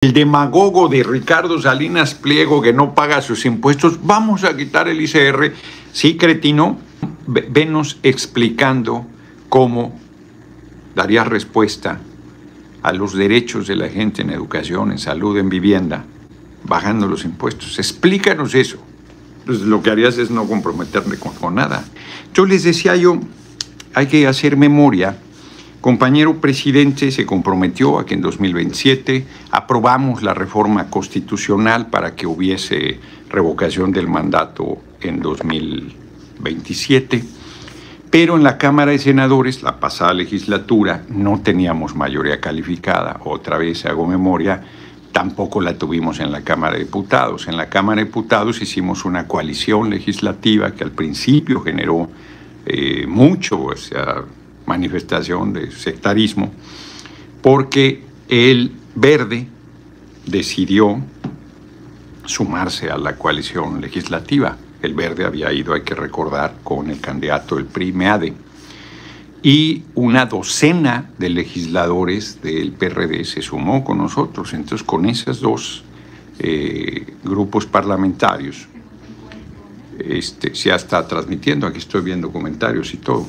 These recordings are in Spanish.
El demagogo de Ricardo Salinas Pliego que no paga sus impuestos, vamos a quitar el ICR. Sí, cretino, venos explicando cómo darías respuesta a los derechos de la gente en educación, en salud, en vivienda, bajando los impuestos. Explícanos eso. Pues lo que harías es no comprometerme con nada. Yo les decía hay que hacer memoria. Compañero presidente se comprometió a que en 2027 aprobamos la reforma constitucional para que hubiese revocación del mandato en 2027, pero en la Cámara de Senadores, la pasada legislatura, no teníamos mayoría calificada. Otra vez hago memoria, tampoco la tuvimos en la Cámara de Diputados. En la Cámara de Diputados hicimos una coalición legislativa que al principio generó mucho, manifestación de sectarismo, porque el Verde decidió sumarse a la coalición legislativa. El Verde había ido, hay que recordar, con el candidato del PRI-MEADE, y una docena de legisladores del PRD se sumó con nosotros. Entonces, con esos dos grupos parlamentarios, ya está transmitiendo, aquí estoy viendo comentarios y todo.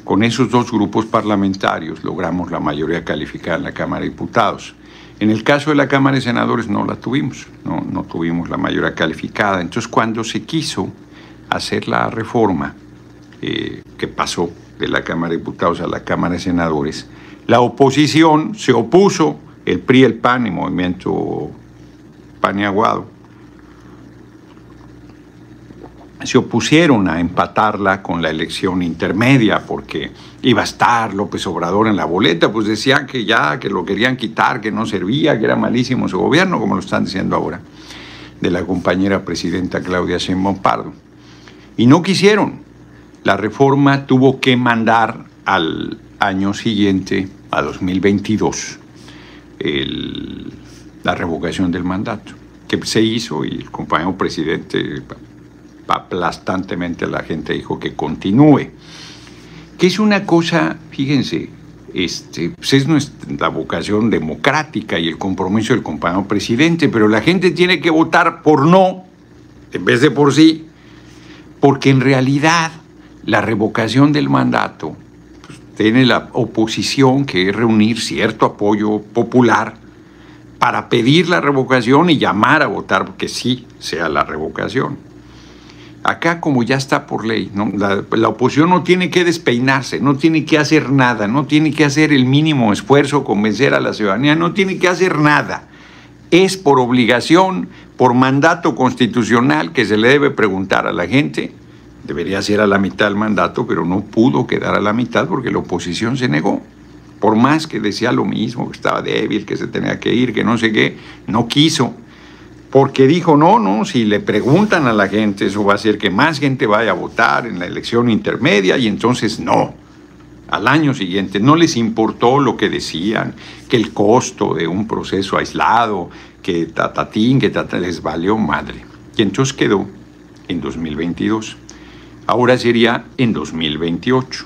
Con esos dos grupos parlamentarios logramos la mayoría calificada en la Cámara de Diputados. En el caso de la Cámara de Senadores no la tuvimos, no tuvimos la mayoría calificada. Entonces, cuando se quiso hacer la reforma que pasó de la Cámara de Diputados a la Cámara de Senadores, la oposición se opuso, el PRI, el PAN y Movimiento Paniaguado, se opusieron a empatarla con la elección intermedia porque iba a estar López Obrador en la boleta. Pues decían que que lo querían quitar, que no servía, que era malísimo su gobierno, como lo están diciendo ahora, de la compañera presidenta Claudia Sheinbaum Pardo. Y no quisieron. La reforma tuvo que mandar al año siguiente, a 2022, la revocación del mandato, que se hizo, y el compañero presidente aplastantemente la gente dijo que continúe, que es una cosa, fíjense, pues es la vocación democrática y el compromiso del compañero presidente, pero la gente tiene que votar por no en vez de por sí, porque en realidad la revocación del mandato pues, tiene la oposición que es reunir cierto apoyo popular para pedir la revocación y llamar a votar que sí sea la revocación. Acá, como ya está por ley, ¿no? La oposición no tiene que despeinarse, no tiene que hacer nada, no tiene que hacer el mínimo esfuerzo, convencer a la ciudadanía, no tiene que hacer nada. Es por obligación, por mandato constitucional que se le debe preguntar a la gente. Debería ser a la mitad del mandato, pero no pudo quedar a la mitad porque la oposición se negó. Por más que decía lo mismo, que estaba débil, que se tenía que ir, que no sé qué, no quiso. Porque dijo, no, si le preguntan a la gente, eso va a hacer que más gente vaya a votar en la elección intermedia, y entonces no. Al año siguiente no les importó lo que decían, que el costo de un proceso aislado, que les valió madre. Y entonces quedó en 2022. Ahora sería en 2028.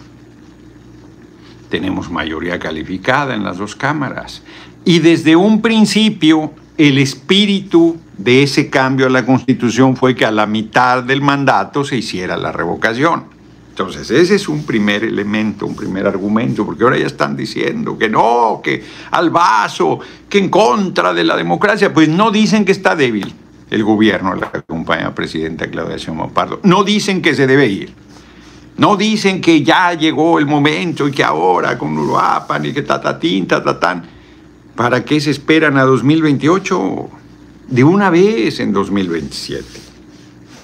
Tenemos mayoría calificada en las dos cámaras. Y desde un principio, el espíritu de ese cambio a la Constitución fue que a la mitad del mandato se hiciera la revocación. Entonces, ese es un primer elemento, un primer argumento, porque ahora ya están diciendo que no, que al vaso, que en contra de la democracia. Pues no dicen que está débil el gobierno, la compañera presidenta Claudia Sheinbaum Pardo. No dicen que se debe ir. No dicen que ya llegó el momento y que ahora con Uruapan y que tatatán. ¿Para qué se esperan a 2028? De una vez en 2027.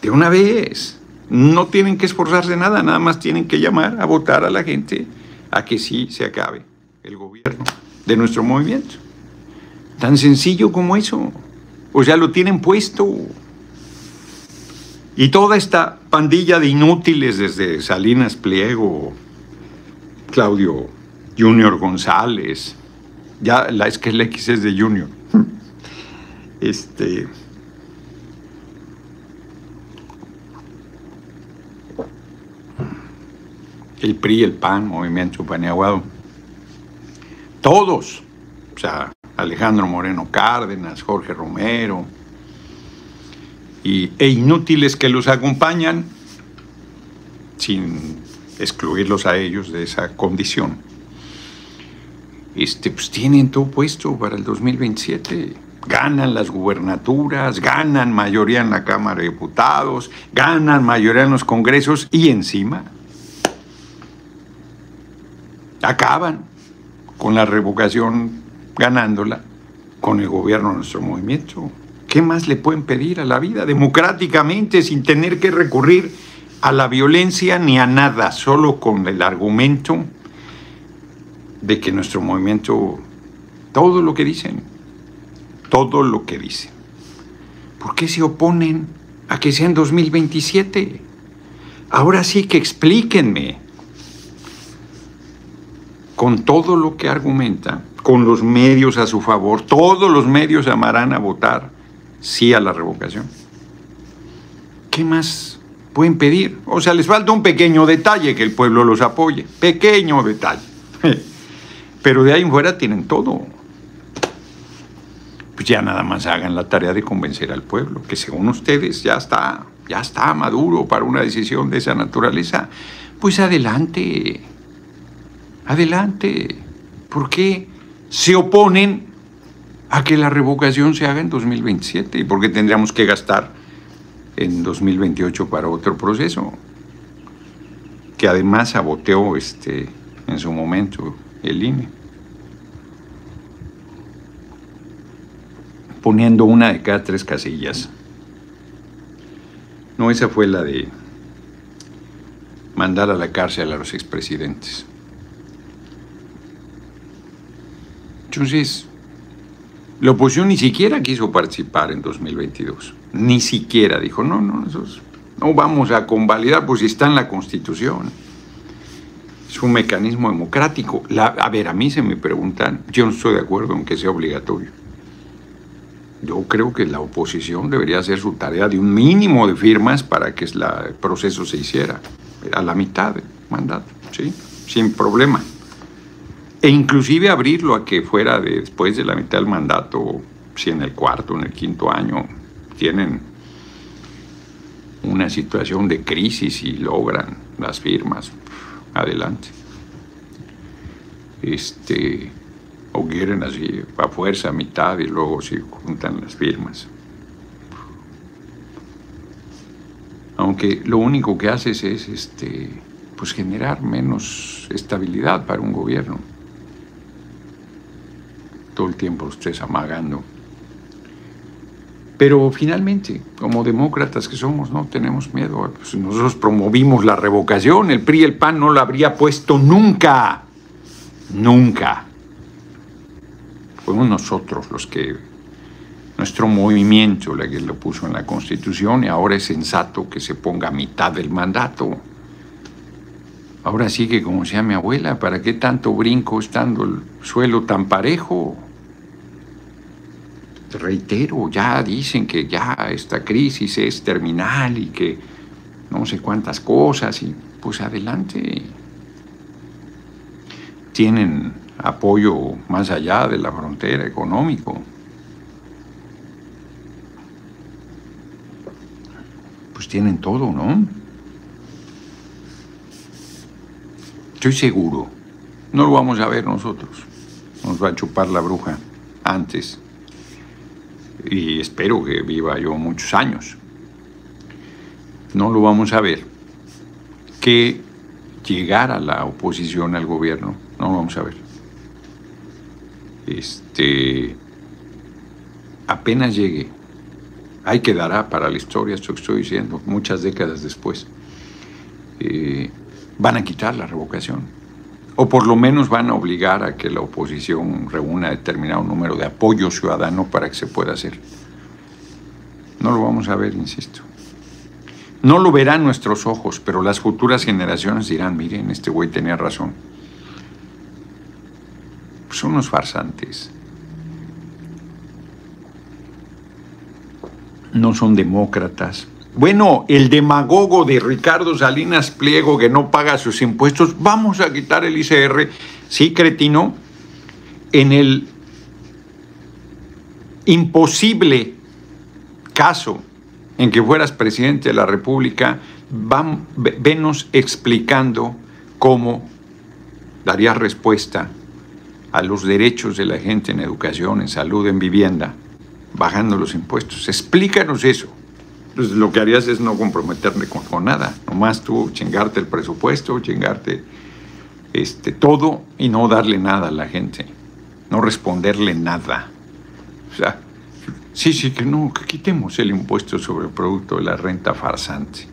De una vez. No tienen que esforzarse nada, nada más tienen que llamar a votar a la gente a que sí se acabe el gobierno de nuestro movimiento. Tan sencillo como eso. O sea, lo tienen puesto. Y toda esta pandilla de inútiles, desde Salinas Pliego, Claudio Junior González, ya es que el X es de Junior. El PRI, el PAN, Movimiento Paniaguado, todos, o sea, Alejandro Moreno Cárdenas, Jorge Romero, e inútiles que los acompañan, sin excluirlos a ellos de esa condición. Pues tienen todo puesto para el 2027. Ganan las gubernaturas, ganan mayoría en la Cámara de Diputados, ganan mayoría en los congresos y encima acaban con la revocación, ganándola con el gobierno de nuestro movimiento. ¿Qué más le pueden pedir a la vida? Democráticamente, sin tener que recurrir a la violencia ni a nada, solo con el argumento de que nuestro movimiento, todo lo que dicen, ¿por qué se oponen a que sea en 2027? Ahora sí que explíquenme, con todo lo que argumenta, con los medios a su favor, todos los medios amarán a votar sí a la revocación. ¿Qué más pueden pedir? O sea, les falta un pequeño detalle, que el pueblo los apoye, pequeño detalle. Pero de ahí en fuera tienen todo. Pues ya nada más hagan la tarea de convencer al pueblo, que según ustedes ya está maduro para una decisión de esa naturaleza. Pues adelante, adelante. ¿Por qué se oponen a que la revocación se haga en 2027? ¿Y por qué tendríamos que gastar en 2028 para otro proceso? Que además saboteó en su momento el INE, poniendo una de cada 3 casillas. No, esa fue la de mandar a la cárcel a los expresidentes. Entonces, la oposición ni siquiera quiso participar en 2022. Ni siquiera dijo, no vamos a convalidar, pues si está en la Constitución. Es un mecanismo democrático. A ver, a mí se me preguntan, yo no estoy de acuerdo en que sea obligatorio. Yo creo que la oposición debería hacer su tarea de un mínimo de firmas para que el proceso se hiciera a la mitad del mandato, ¿sí? Sin problema. E inclusive abrirlo a que fuera después de la mitad del mandato, si en el 4º, en el 5º año tienen una situación de crisis y logran las firmas, adelante. O quieren así, a fuerza, a mitad, y luego se juntan las firmas. Aunque lo único que haces es pues generar menos estabilidad para un gobierno. Todo el tiempo ustedes amagando. Pero finalmente, como demócratas que somos, no tenemos miedo. Pues nosotros promovimos la revocación. El PRI y el PAN no la habría puesto nunca. Nunca. Fuimos nosotros los que, nuestro movimiento, la que lo puso en la Constitución, y ahora es sensato que se ponga a mitad del mandato. Ahora sí que, como decía mi abuela, ¿para qué tanto brinco estando el suelo tan parejo? Te reitero, ya dicen que ya esta crisis es terminal y que no sé cuántas cosas, y pues adelante. Tienen apoyo más allá de la frontera económico. Pues tienen todo, ¿no? Estoy seguro, no lo vamos a ver nosotros. Nos va a chupar la bruja antes. Y espero que viva yo muchos años. No lo vamos a ver. Que llegara la oposición al gobierno, no lo vamos a ver. Apenas llegue, ahí quedará para la historia esto que estoy diciendo, muchas décadas después. Van a quitar la revocación, o por lo menos van a obligar a que la oposición reúna determinado número de apoyo ciudadano para que se pueda hacer. No lo vamos a ver, insisto. No lo verán nuestros ojos, pero las futuras generaciones dirán, miren, este güey tenía razón. Son unos farsantes. No son demócratas. Bueno, el demagogo de Ricardo Salinas Pliego que no paga sus impuestos, vamos a quitar el ICR, sí, cretino, en el imposible caso en que fueras presidente de la República, venos explicando cómo darías respuesta a los derechos de la gente en educación, en salud, en vivienda, bajando los impuestos. Explícanos eso. Pues lo que harías es no comprometerte con nada, nomás tú chingarte el presupuesto, chingarte todo y no darle nada a la gente, no responderle nada. O sea, sí, que quitemos el impuesto sobre el producto de la renta farsante.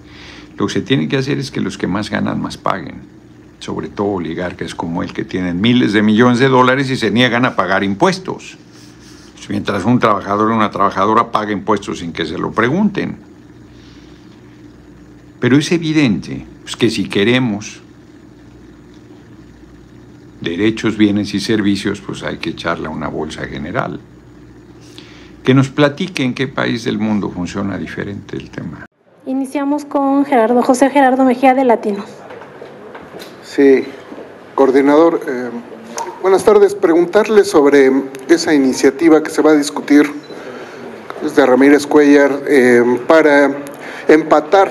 Lo que se tiene que hacer es que los que más ganan más paguen, sobre todo oligarcas como el que tienen miles de millones de dólares y se niegan a pagar impuestos. Mientras un trabajador o una trabajadora paga impuestos sin que se lo pregunten. Pero es evidente que si queremos derechos, bienes y servicios, pues hay que echarle a una bolsa general. Que nos platique en qué país del mundo funciona diferente el tema. Iniciamos con José Gerardo Mejía de Latino. Sí, coordinador, buenas tardes. Preguntarle sobre esa iniciativa que se va a discutir desde Ramírez Cuéllar para empatar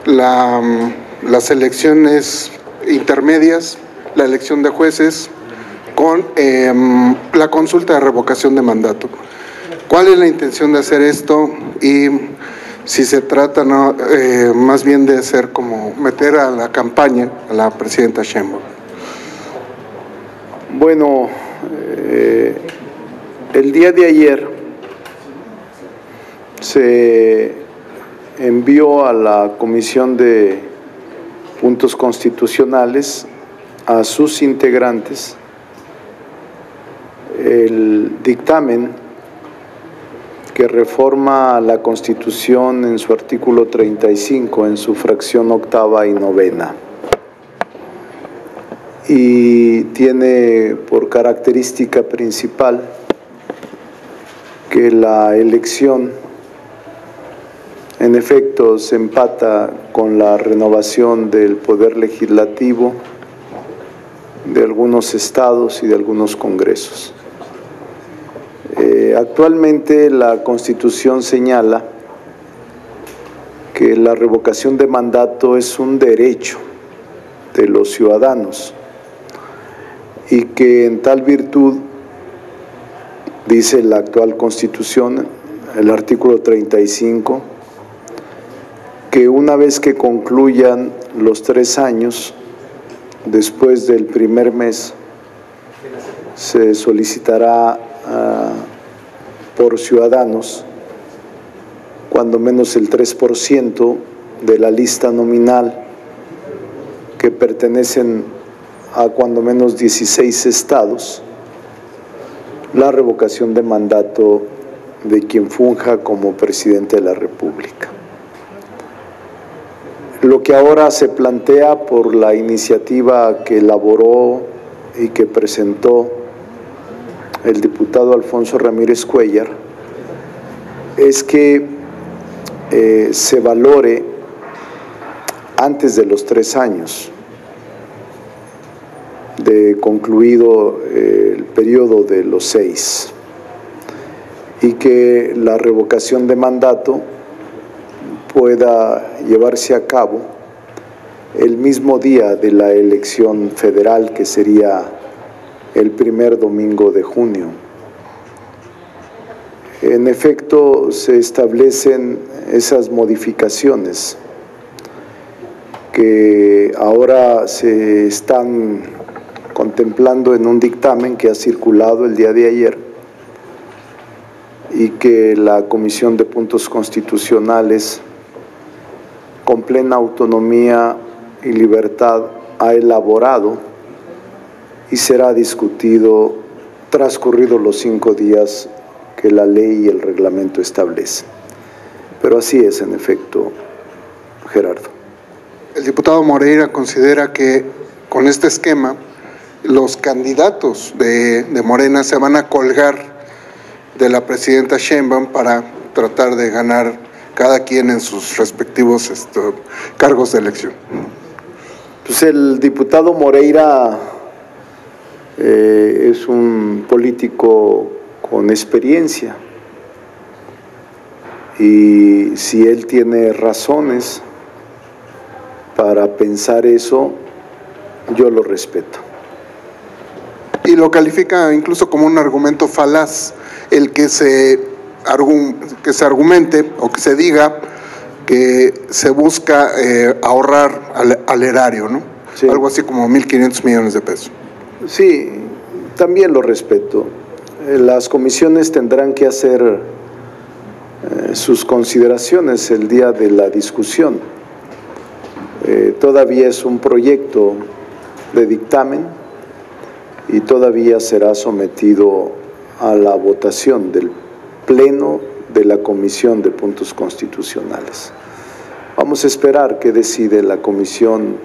las elecciones intermedias, la elección de jueces, con la consulta de revocación de mandato. ¿Cuál es la intención de hacer esto? Y si se trata más bien de hacer como meter a la campaña a la presidenta Sheinbaum. Bueno, el día de ayer se envió a la Comisión de Puntos Constitucionales a sus integrantes el dictamen que reforma la Constitución en su artículo 35, en su fracción octava y novena. Y tiene por característica principal que la elección, en efecto, se empata con la renovación del poder legislativo de algunos estados y de algunos congresos. Actualmente la Constitución señala que la revocación de mandato es un derecho de los ciudadanos y que en tal virtud, dice la actual Constitución, el artículo 35, que una vez que concluyan los 3 años, después del primer mes, se solicitará por ciudadanos cuando menos el 3% de la lista nominal que pertenecen a cuando menos 16 estados, la revocación de mandato de quien funja como presidente de la República. Lo que ahora se plantea por la iniciativa que elaboró y que presentó el diputado Alfonso Ramírez Cuéllar es que se valore antes de los 3 años de concluido el periodo de los 6 y que la revocación de mandato pueda llevarse a cabo el mismo día de la elección federal, que sería el primer domingo de junio. En efecto, se establecen esas modificaciones que ahora se están contemplando en un dictamen que ha circulado el día de ayer y que la Comisión de Puntos Constitucionales, con plena autonomía y libertad, ha elaborado y será discutido transcurridos los 5 días que la ley y el reglamento establecen. Pero así es, en efecto, Gerardo. El diputado Moreira considera que con este esquema los candidatos de Morena se van a colgar de la presidenta Sheinbaum para tratar de ganar cada quien en sus respectivos cargos de elección. Pues el diputado Moreira es un político con experiencia. Y si él tiene razones para pensar eso, yo lo respeto. Y lo califica incluso como un argumento falaz el que se argumente o que se diga que se busca ahorrar al erario, ¿no? Sí. Algo así como 1.500 millones de pesos. Sí, también lo respeto. Las comisiones tendrán que hacer sus consideraciones el día de la discusión. Todavía es un proyecto de dictamen y todavía será sometido a la votación del Pleno de la Comisión de Puntos Constitucionales. Vamos a esperar qué decide la comisión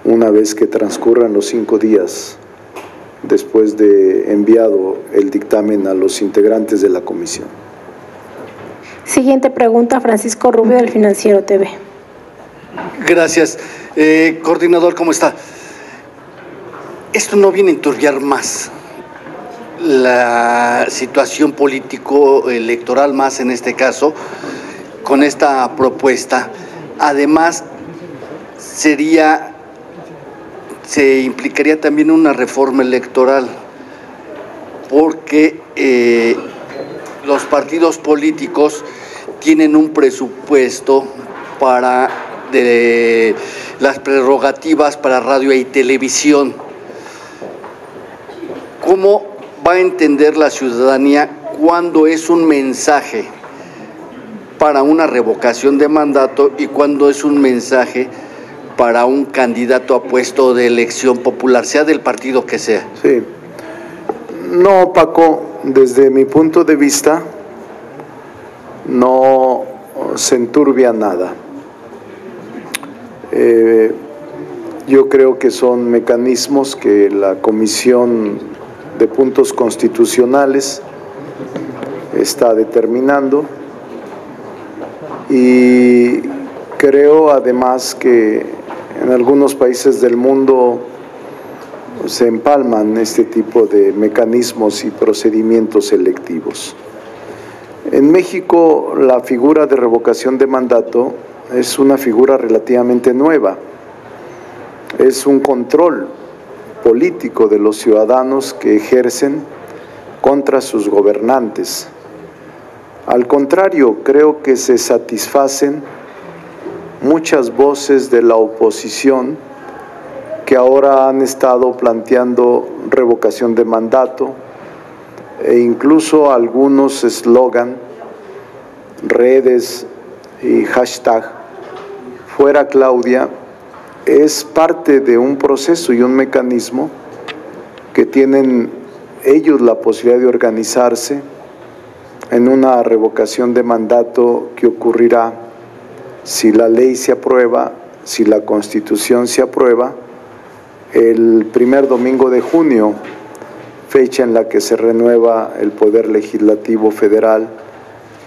una vez que transcurran los 5 días después de enviado el dictamen a los integrantes de la comisión. Siguiente pregunta, Francisco Rubio, del Financiero TV. Gracias. Coordinador, ¿cómo está? Esto no viene a enturbiar más la situación político-electoral, más en este caso, con esta propuesta. Además, se implicaría también una reforma electoral, porque los partidos políticos tienen un presupuesto de las prerrogativas para radio y televisión. ¿Cómo va a entender la ciudadanía cuándo es un mensaje para una revocación de mandato y cuándo es un mensaje para un candidato a puesto de elección popular, sea del partido que sea? Sí. No, Paco, desde mi punto de vista no se enturbia nada. Yo creo que son mecanismos que la Comisión de Puntos Constitucionales está determinando, y creo además que en algunos países del mundo se empalman este tipo de mecanismos y procedimientos selectivos. En México, la figura de revocación de mandato es una figura relativamente nueva. Es un control político de los ciudadanos que ejercen contra sus gobernantes. Al contrario, creo que se satisfacen muchas voces de la oposición que ahora han estado planteando revocación de mandato, e incluso algunos eslogan, redes y hashtag fuera Claudia, es parte de un proceso y un mecanismo que tienen ellos la posibilidad de organizarse en una revocación de mandato que ocurrirá si la ley se aprueba, si la Constitución se aprueba, el primer domingo de junio, fecha en la que se renueva el Poder Legislativo Federal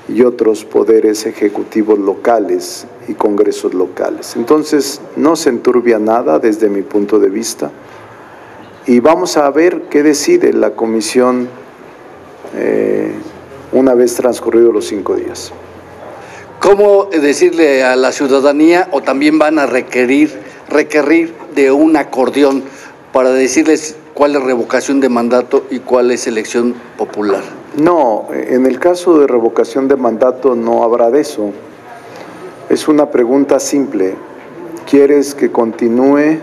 y otros poderes ejecutivos locales y congresos locales. Entonces, no se enturbia nada desde mi punto de vista, y vamos a ver qué decide la comisión una vez transcurridos los 5 días. ¿Cómo decirle a la ciudadanía, o también van a requerir de un acordeón para decirles cuál es revocación de mandato y cuál es elección popular? No, en el caso de revocación de mandato no habrá de eso. Es una pregunta simple. ¿Quieres que continúe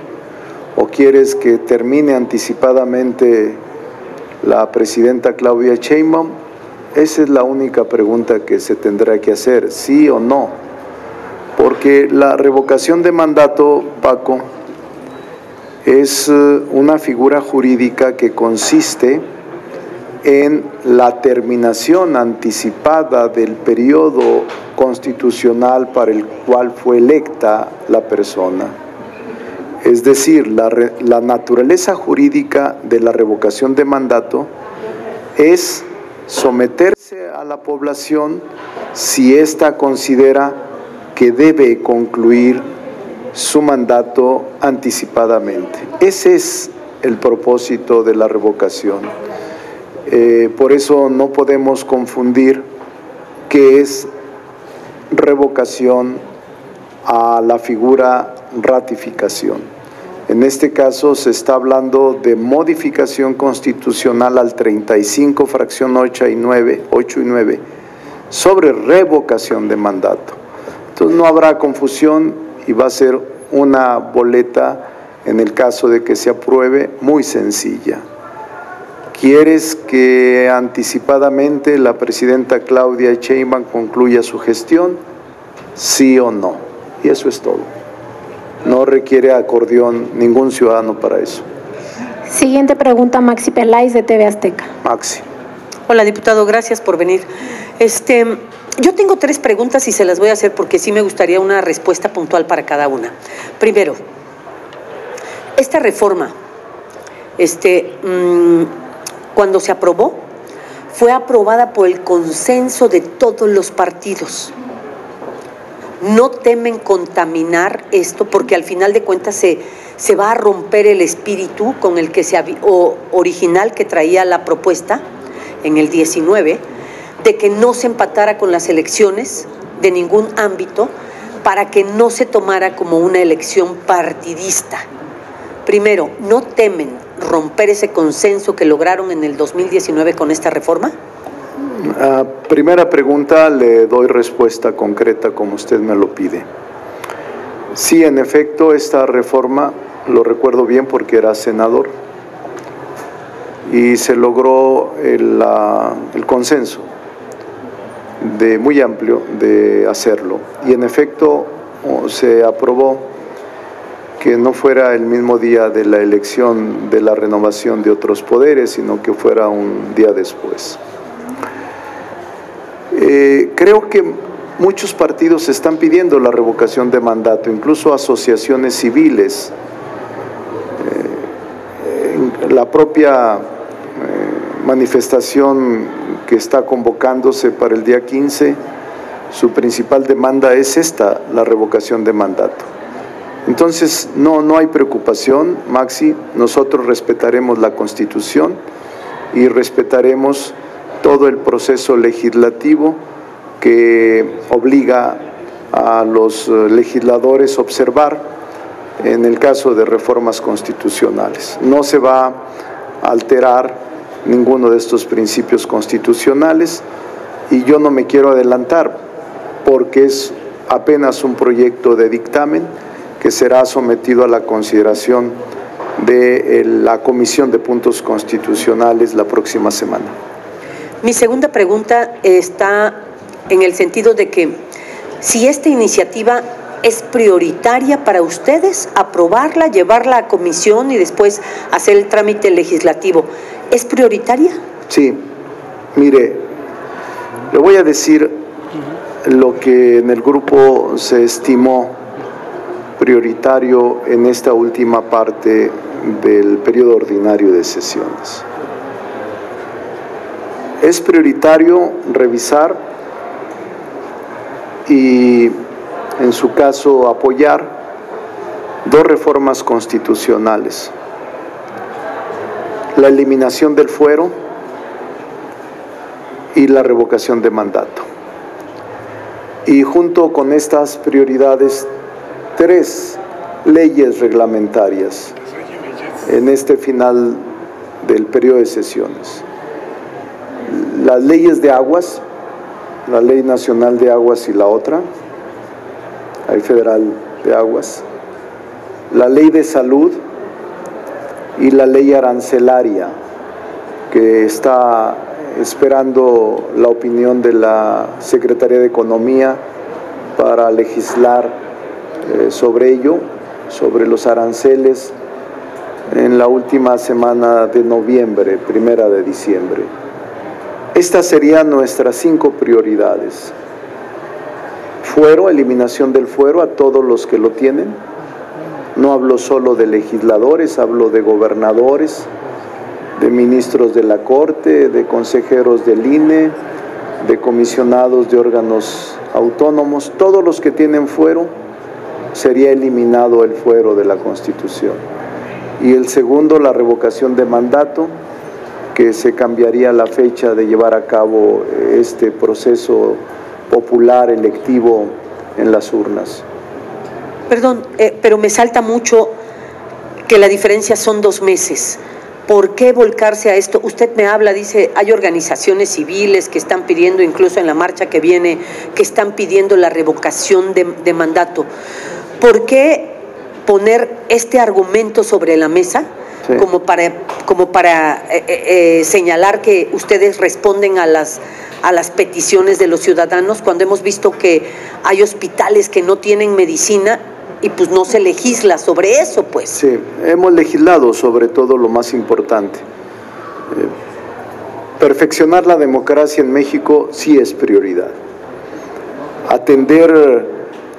o quieres que termine anticipadamente la presidenta Claudia Sheinbaum? Esa es la única pregunta que se tendrá que hacer, sí o no. Porque la revocación de mandato, Paco, es una figura jurídica que consiste en la terminación anticipada del periodo constitucional para el cual fue electa la persona. Es decir, la naturaleza jurídica de la revocación de mandato es someterse a la población si ésta considera que debe concluir su mandato anticipadamente. Ese es el propósito de la revocación. Por eso no podemos confundir qué es revocación a la figura ratificación. En este caso se está hablando de modificación constitucional al 35, fracción 8 y 9, sobre revocación de mandato. Entonces no habrá confusión y va a ser una boleta, en el caso de que se apruebe, muy sencilla. ¿Quieres que anticipadamente la presidenta Claudia Sheinbaum concluya su gestión? ¿Sí o no? Y eso es todo. No requiere acordeón ningún ciudadano para eso. Siguiente pregunta, Maxi Peláez, de TV Azteca. Maxi. Hola, diputado, gracias por venir. Yo tengo 3 preguntas y se las voy a hacer porque sí me gustaría una respuesta puntual para cada una. Primero, esta reforma, cuando se aprobó, fue aprobada por el consenso de todos los partidos. No temen contaminar esto porque al final de cuentas se va a romper el espíritu con el que original que traía la propuesta en el 19, de que no se empatara con las elecciones de ningún ámbito para que no se tomara como una elección partidista. Primero, ¿no temen romper ese consenso que lograron en el 2019 con esta reforma? Primera pregunta, le doy respuesta concreta como usted me lo pide. Sí, en efecto, esta reforma, lo recuerdo bien porque era senador, y se logró el consenso muy amplio de hacerlo. Y en efecto se aprobó que no fuera el mismo día de la elección de la renovación de otros poderes, sino que fuera un día después. Creo que muchos partidos están pidiendo la revocación de mandato, incluso asociaciones civiles. La propia manifestación que está convocándose para el día 15, su principal demanda es esta, la revocación de mandato. Entonces, no hay preocupación, Maxi, nosotros respetaremos la Constitución y respetaremos todo el proceso legislativo que obliga a los legisladores a observar en el caso de reformas constitucionales. No se va a alterar ninguno de estos principios constitucionales y yo no me quiero adelantar porque es apenas un proyecto de dictamen que será sometido a la consideración de la Comisión de Puntos Constitucionales la próxima semana. Mi segunda pregunta está en el sentido de que si esta iniciativa es prioritaria para ustedes, aprobarla, llevarla a comisión y después hacer el trámite legislativo, ¿es prioritaria? Sí, mire, le voy a decir lo que en el grupo se estimó prioritario en esta última parte del periodo ordinario de sesiones. Es prioritario revisar y, en su caso, apoyar 2 reformas constitucionales: la eliminación del fuero y la revocación de mandato. Y junto con estas prioridades, 3 leyes reglamentarias en este final del periodo de sesiones. Las leyes de aguas, la Ley Nacional de Aguas y la otra, Ley Federal de Aguas, la Ley de Salud y la Ley Arancelaria, que está esperando la opinión de la Secretaría de Economía para legislar sobre ello, sobre los aranceles, en la última semana de noviembre, 1 de diciembre. Estas serían nuestras 5 prioridades. Fuero, eliminación del fuero a todos los que lo tienen. No hablo solo de legisladores, hablo de gobernadores, de ministros de la Corte, de consejeros del INE, de comisionados de órganos autónomos. Todos los que tienen fuero, sería eliminado el fuero de la Constitución. Y el segundo, la revocación de mandato, que que se cambiaría la fecha de llevar a cabo este proceso popular electivo en las urnas. Perdón, pero me salta mucho que la diferencia son 2 meses. ¿Por qué volcarse a esto? Usted me habla, dice, hay organizaciones civiles que están pidiendo, incluso en la marcha que viene, que están pidiendo la revocación de mandato. ¿Por qué poner este argumento sobre la mesa? Sí. Como para señalar que ustedes responden a las peticiones de los ciudadanos, cuando hemos visto que hay hospitales que no tienen medicina y pues no se legisla sobre eso, pues. Sí, hemos legislado sobre todo lo más importante. Perfeccionar la democracia en México sí es prioridad. Atender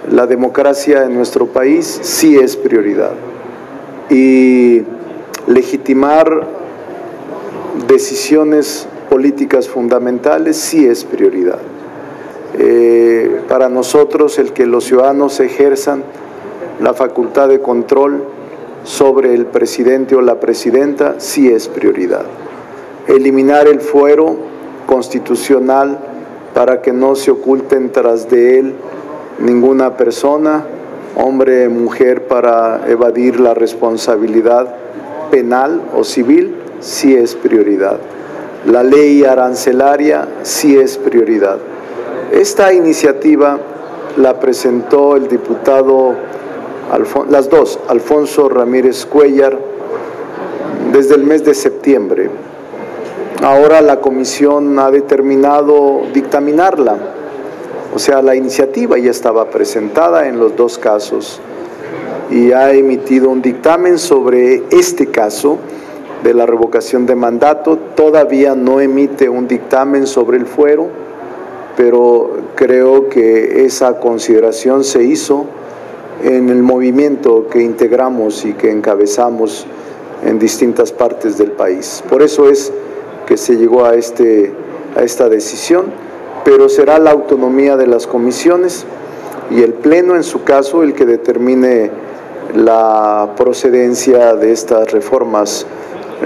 la democracia en nuestro país sí es prioridad. Y legitimar decisiones políticas fundamentales sí es prioridad. Para nosotros el que los ciudadanos ejerzan la facultad de control sobre el presidente o la presidenta sí es prioridad. Eliminar el fuero constitucional para que no se oculten tras de él ninguna persona, hombre o mujer, para evadir la responsabilidad penal o civil, sí es prioridad. La ley arancelaria sí es prioridad. Esta iniciativa la presentó el diputado, las dos, Alfonso Ramírez Cuéllar, desde el mes de septiembre. Ahora la comisión ha determinado dictaminarla. O sea, la iniciativa ya estaba presentada en los 2 casos y ha emitido un dictamen sobre este caso de la revocación de mandato. Todavía no emite un dictamen sobre el fuero, pero creo que esa consideración se hizo en el movimiento que integramos y que encabezamos en distintas partes del país. Por eso es que se llegó a esta decisión, pero será la autonomía de las comisiones y el Pleno, en su caso, el que determine la procedencia de estas reformas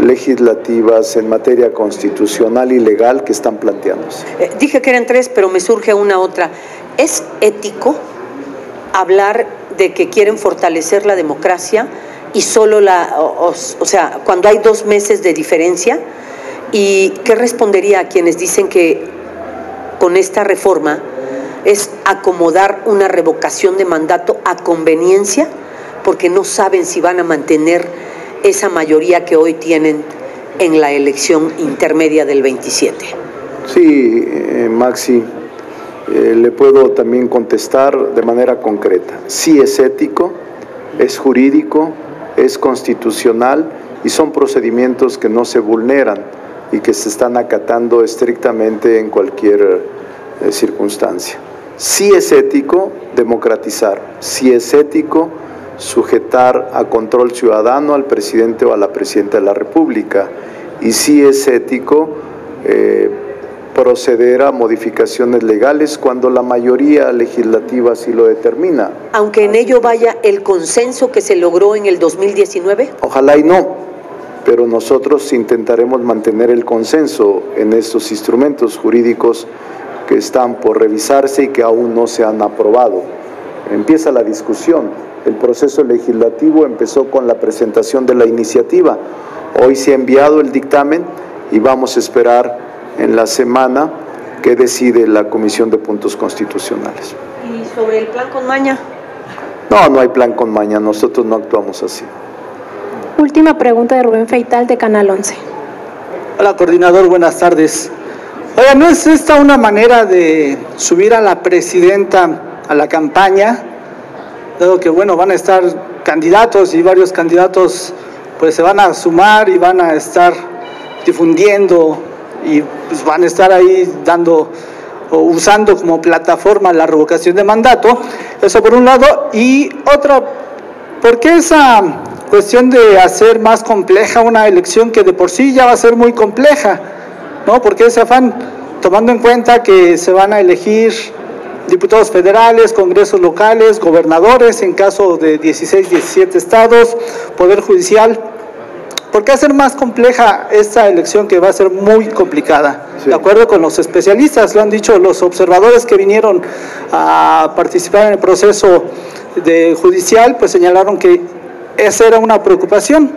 legislativas en materia constitucional y legal que están planteándose. Dije que eran 3, pero me surge una otra. ¿Es ético hablar de que quieren fortalecer la democracia y solo o sea, cuando hay 2 meses de diferencia? ¿Y qué respondería a quienes dicen que con esta reforma es acomodar una revocación de mandato a conveniencia, porque no saben si van a mantener esa mayoría que hoy tienen en la elección intermedia del 27? Sí, Maxi, le puedo también contestar de manera concreta. Sí es ético, es jurídico, es constitucional y son procedimientos que no se vulneran y que se están acatando estrictamente en cualquier circunstancia. Sí es ético democratizar, sí es ético sujetar a control ciudadano al presidente o a la presidenta de la República, y sí es ético proceder a modificaciones legales cuando la mayoría legislativa así lo determina. Aunque en ello vaya el consenso que se logró en el 2019. Ojalá y no, pero nosotros intentaremos mantener el consenso en estos instrumentos jurídicos que están por revisarse y que aún no se han aprobado. Empieza la discusión. El proceso legislativo empezó con la presentación de la iniciativa. Hoy se ha enviado el dictamen y vamos a esperar en la semana que decide la Comisión de Puntos Constitucionales. ¿Y sobre el plan con maña? No, no hay plan con maña. Nosotros no actuamos así. Última pregunta de Rubén Feital, de Canal 11. Hola, coordinador, buenas tardes. Oiga, ¿no es esta una manera de subir a la presidenta a la campaña? Dado que, bueno, van a estar candidatos y varios candidatos pues se van a sumar y van a estar difundiendo y pues van a estar ahí dando o usando como plataforma la revocación de mandato. Eso por un lado. Y otra, ¿por qué esa cuestión de hacer más compleja una elección que de por sí ya va a ser muy compleja? ¿No? ¿Por qué ese afán? Tomando en cuenta que se van a elegir diputados federales, congresos locales, gobernadores en caso de 16, 17 estados, poder judicial. ¿por qué hacer más compleja esta elección que va a ser muy complicada? Sí. De acuerdo con los especialistas, lo han dicho los observadores que vinieron a participar en el proceso judicial, pues señalaron que esa era una preocupación,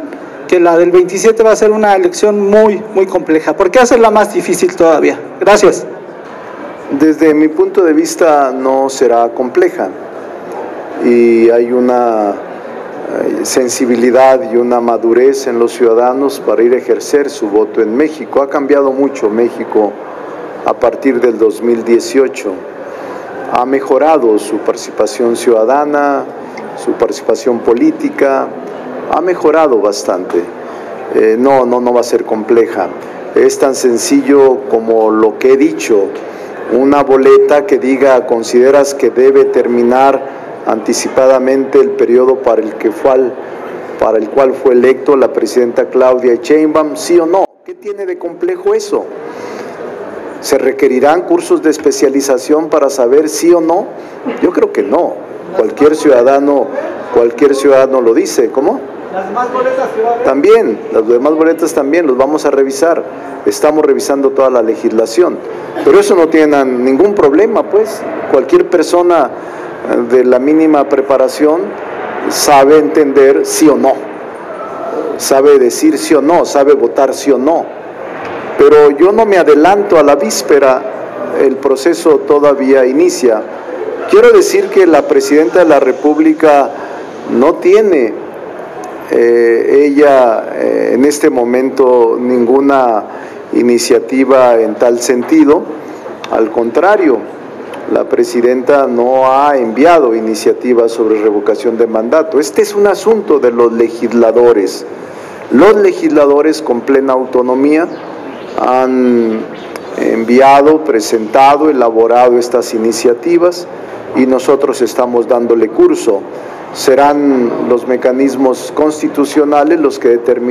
que la del 27 va a ser una elección muy compleja. ¿Por qué hacerla más difícil todavía? Gracias. Desde mi punto de vista no será compleja y hay una sensibilidad y una madurez en los ciudadanos para ir a ejercer su voto en México. Ha cambiado mucho México a partir del 2018. Ha mejorado su participación ciudadana, su participación política, ha mejorado bastante. No va a ser compleja. Es tan sencillo como lo que he dicho, una boleta que diga, consideras que debe terminar anticipadamente el periodo para el cual fue electo la presidenta Claudia Sheinbaum, ¿sí o no? ¿Qué tiene de complejo eso? ¿Se requerirán cursos de especialización para saber sí o no? Yo creo que no. Cualquier ciudadano lo dice. ¿Cómo? Las demás boletas que va a haber. También, las demás boletas también, los vamos a revisar. Estamos revisando toda la legislación. Pero eso no tiene ningún problema, pues. Cualquier persona de la mínima preparación sabe entender sí o no. Sabe decir sí o no, sabe votar sí o no. Pero yo no me adelanto a la víspera, el proceso todavía inicia. Quiero decir que la Presidenta de la República no tiene en este momento ninguna iniciativa en tal sentido. Al contrario, la Presidenta no ha enviado iniciativas sobre revocación de mandato. Este es un asunto de los legisladores. Los legisladores con plena autonomía han enviado, presentado, elaborado estas iniciativas y nosotros estamos dándole curso. Serán los mecanismos constitucionales los que determinen